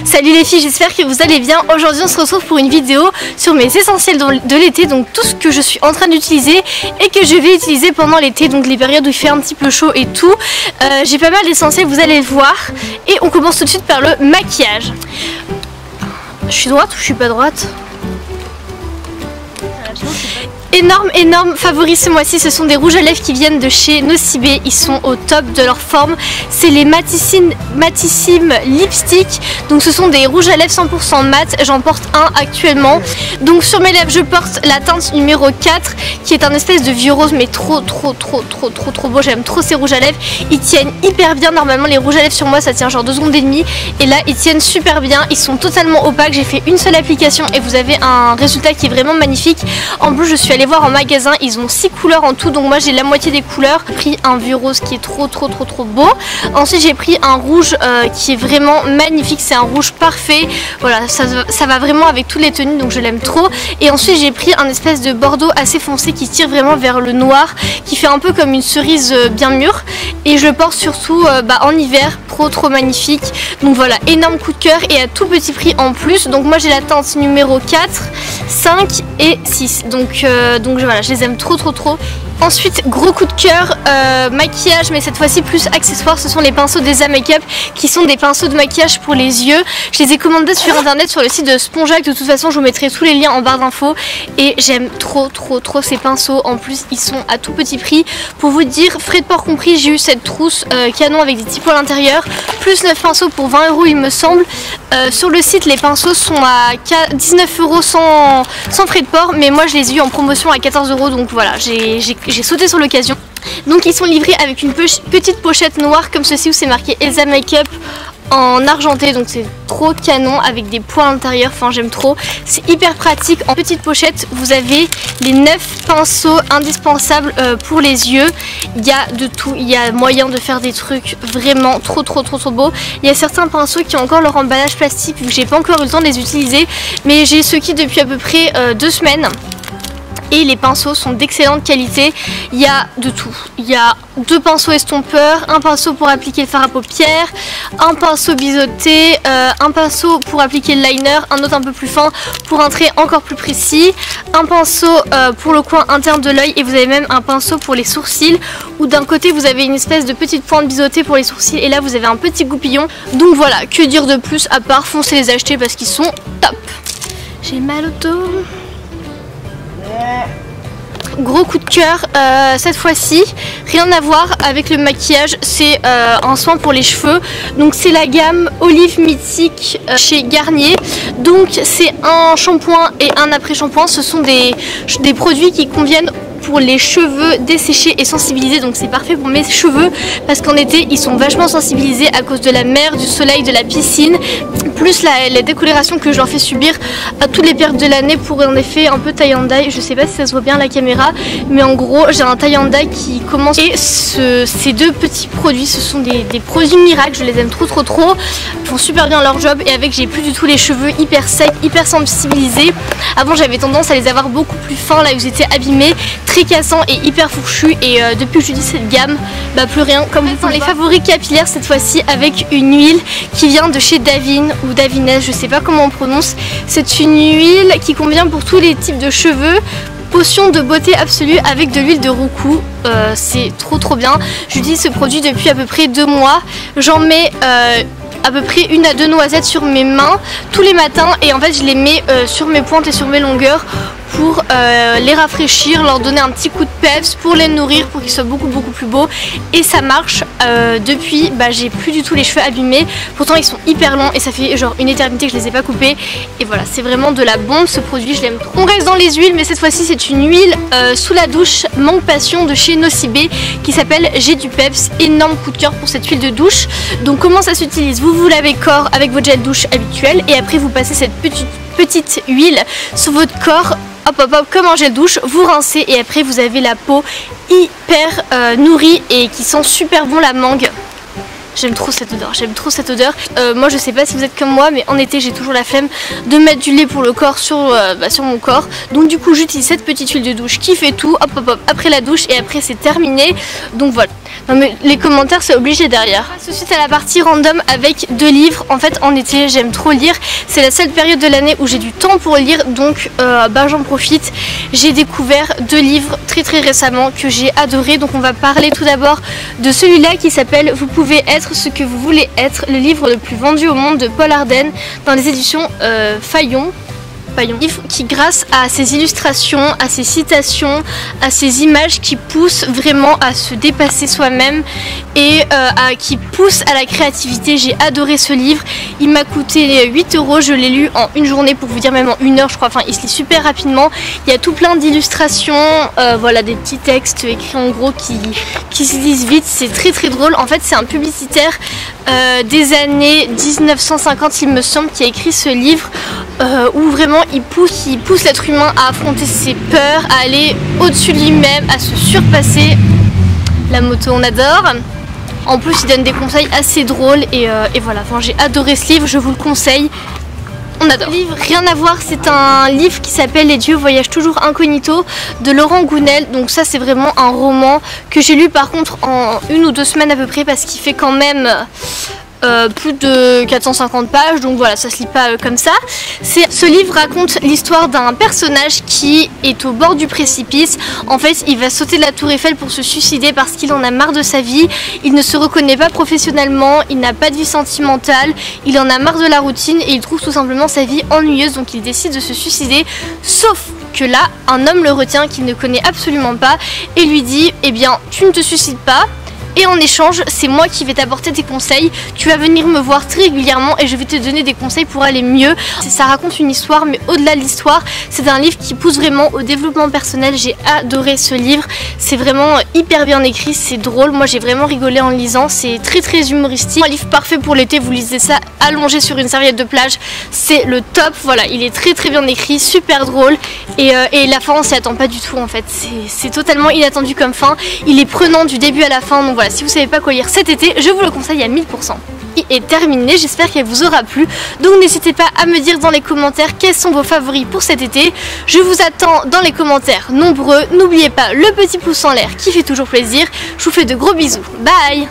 Salut les filles, j'espère que vous allez bien. Aujourd'hui on se retrouve pour une vidéo sur mes essentiels de l'été, donc tout ce que je suis en train d'utiliser et que je vais utiliser pendant l'été, donc les périodes où il fait un petit peu chaud et tout. J'ai pas mal d'essentiels, vous allez le voir. Et on commence tout de suite par le maquillage. Je suis droite ou je suis pas droite? Énorme favori ce mois-ci, ce sont des rouges à lèvres qui viennent de chez Nocibé. Ils sont au top de leur forme. C'est les Matissime Lipstick. Donc ce sont des rouges à lèvres 100% mat. J'en porte un actuellement. Donc sur mes lèvres je porte la teinte numéro 4 qui est un espèce de vieux rose mais trop beau. J'aime trop ces rouges à lèvres. Ils tiennent hyper bien. Normalement les rouges à lèvres sur moi ça tient genre 2 secondes et demie. Et là ils tiennent super bien. Ils sont totalement opaques. J'ai fait une seule application et vous avez un résultat qui est vraiment magnifique. En plus je suis allée voir en magasin, ils ont 6 couleurs en tout, donc moi j'ai la moitié des couleurs. J'ai pris un vieux rose qui est trop beau. Ensuite j'ai pris un rouge qui est vraiment magnifique, c'est un rouge parfait. Voilà, ça va vraiment avec toutes les tenues, donc je l'aime trop. Et ensuite j'ai pris un espèce de bordeaux assez foncé qui tire vraiment vers le noir, qui fait un peu comme une cerise bien mûre. Et je le porte surtout en hiver, trop magnifique. Donc voilà, énorme coup de cœur et à tout petit prix en plus. Donc moi j'ai la teinte numéro 4, 5 et 6. Donc voilà, je les aime trop. Ensuite, gros coup de cœur, maquillage, mais cette fois-ci plus accessoire, ce sont les pinceaux d'Esa Makeup qui sont des pinceaux de maquillage pour les yeux. Je les ai commandés sur internet sur le site de Spongeac, de toute façon je vous mettrai tous les liens en barre d'infos. Et j'aime trop ces pinceaux, en plus ils sont à tout petit prix. Pour vous dire, frais de port compris, j'ai eu cette trousse canon avec des petits pots à l'intérieur, plus 9 pinceaux pour 20 € il me semble. Sur le site les pinceaux sont à 19 € sans frais de port, mais moi je les ai eu en promotion à 14 €, donc voilà, j'ai sauté sur l'occasion. Donc ils sont livrés avec une petite pochette noire comme ceci où c'est marqué Esa Makeup en argenté, donc c'est trop canon avec des pois à l'intérieur, enfin j'aime trop. C'est hyper pratique. En petite pochette vous avez les 9 pinceaux indispensables pour les yeux. Il y a de tout, il y a moyen de faire des trucs vraiment trop beaux. Il y a certains pinceaux qui ont encore leur emballage plastique vu que j'ai pas encore eu le temps de les utiliser, mais j'ai ce kit depuis à peu près 2 semaines. Et les pinceaux sont d'excellente qualité. Il y a de tout. Il y a 2 pinceaux estompeurs, un pinceau pour appliquer le fard à paupières, un pinceau biseauté, un pinceau pour appliquer le liner, un autre un peu plus fin pour un trait encore plus précis, un pinceau pour le coin interne de l'œil, et vous avez même un pinceau pour les sourcils où d'un côté vous avez une espèce de petite pointe biseautée pour les sourcils et là vous avez un petit goupillon. Donc voilà, que dire de plus à part foncez les acheter parce qu'ils sont top. J'ai mal au dos. Gros coup de cœur, cette fois-ci, rien à voir avec le maquillage, c'est un soin pour les cheveux. Donc c'est la gamme Olive Mythique chez Garnier. Donc c'est un shampoing et un après-shampoing. Ce sont des produits qui conviennent pour les cheveux desséchés et sensibilisés, donc c'est parfait pour mes cheveux parce qu'en été ils sont vachement sensibilisés à cause de la mer, du soleil, de la piscine, plus la décoloration que je leur fais subir à toutes les périodes de l'année pour un effet un peu tie and dye. Je sais pas si ça se voit bien à la caméra, mais en gros j'ai un tie and dye qui commence. Et ces 2 petits produits, ce sont des produits miracles, je les aime trop. Ils font super bien leur job et avec j'ai plus du tout les cheveux hyper secs, hyper sensibilisés. Avant j'avais tendance à les avoir beaucoup plus fins là où ils étaient abîmés, très cassants et hyper fourchus, et depuis que j'utilise cette gamme, plus rien. Comme vous pouvez les favoris capillaires cette fois-ci avec une huile qui vient de chez Davines ou Davines, je sais pas comment on prononce. C'est une huile qui convient pour tous les types de cheveux. Potion de beauté absolue avec de l'huile de roucou, c'est trop bien. J'utilise ce produit depuis à peu près 2 mois. J'en mets à peu près 1 à 2 noisettes sur mes mains tous les matins et en fait je les mets sur mes pointes et sur mes longueurs pour les rafraîchir, leur donner un petit coup de peps, pour les nourrir, pour qu'ils soient beaucoup plus beaux. Et ça marche. Depuis j'ai plus du tout les cheveux abîmés, pourtant ils sont hyper longs et ça fait genre une éternité que je les ai pas coupés. Et voilà, c'est vraiment de la bombe ce produit, je l'aime trop. On reste dans les huiles, mais cette fois-ci c'est une huile sous la douche Manque Passion de chez Nocibé qui s'appelle J'ai du peps. Énorme coup de cœur pour cette huile de douche. Donc comment ça s'utilise? Vous lavez corps avec votre gel douche habituel et après vous passez cette petite huile sur votre corps, hop comme un gel douche, vous rincez et après vous avez la peau hyper nourrie et qui sent super bon la mangue. J'aime trop cette odeur, j'aime trop cette odeur. Moi je sais pas si vous êtes comme moi, mais en été j'ai toujours la flemme de mettre du lait pour le corps sur mon corps. Donc du coup j'utilise cette petite huile de douche qui fait tout, hop hop hop, après la douche et après c'est terminé. Donc voilà. Non mais les commentaires c'est obligé derrière. On passe tout de suite à la partie random avec 2 livres. En fait en été j'aime trop lire. C'est la seule période de l'année où j'ai du temps pour lire, donc j'en profite. J'ai découvert 2 livres très récemment que j'ai adoré. Donc on va parler tout d'abord de celui-là qui s'appelle Vous pouvez être ce que vous voulez être, le livre le plus vendu au monde de Paul Arden dans les éditions Fayon. Livre qui, grâce à ses illustrations, à ses citations, à ses images qui poussent vraiment à se dépasser soi-même et qui poussent à la créativité. J'ai adoré ce livre, il m'a coûté 8 €, je l'ai lu en une journée, pour vous dire même en 1 heure je crois, enfin il se lit super rapidement, il y a tout plein d'illustrations, voilà, des petits textes écrits en gros qui se lisent vite, c'est très drôle. En fait c'est un publicitaire des années 1950 il me semble qui a écrit ce livre où vraiment il pousse l'être humain à affronter ses peurs, à aller au-dessus de lui-même, à se surpasser. La moto on adore. En plus il donne des conseils assez drôles et voilà, enfin, j'ai adoré ce livre, je vous le conseille. On adore. Livre rien à voir, c'est un livre qui s'appelle Les dieux voyagent toujours incognito de Laurent Gounel. Donc ça c'est vraiment un roman que j'ai lu par contre en 1 ou 2 semaines à peu près, parce qu'il fait quand même plus de 450 pages, donc voilà, ça se lit pas comme ça. Ce livre raconte l'histoire d'un personnage qui est au bord du précipice. En fait il va sauter de la tour Eiffel pour se suicider parce qu'il en a marre de sa vie. Il ne se reconnaît pas professionnellement, il n'a pas de vie sentimentale, il en a marre de la routine et il trouve tout simplement sa vie ennuyeuse, donc il décide de se suicider. Sauf que là un homme le retient qu'il ne connaît absolument pas et lui dit eh bien tu ne te suicides pas, et en échange c'est moi qui vais t'apporter des conseils, tu vas venir me voir très régulièrement et je vais te donner des conseils pour aller mieux. Ça raconte une histoire, mais au-delà de l'histoire c'est un livre qui pousse vraiment au développement personnel. J'ai adoré ce livre, c'est vraiment hyper bien écrit, c'est drôle, moi j'ai vraiment rigolé en le lisant, c'est très humoristique. Un livre parfait pour l'été, vous lisez ça allongé sur une serviette de plage, c'est le top. Voilà, il est très bien écrit, super drôle et la fin on s'y attend pas du tout en fait, c'est totalement inattendu comme fin, il est prenant du début à la fin. Donc voilà, si vous savez pas quoi lire cet été, je vous le conseille à 1000%. Il est terminé, j'espère qu'elle vous aura plu. Donc n'hésitez pas à me dire dans les commentaires quels sont vos favoris pour cet été. Je vous attends dans les commentaires nombreux. N'oubliez pas le petit pouce en l'air qui fait toujours plaisir. Je vous fais de gros bisous. Bye!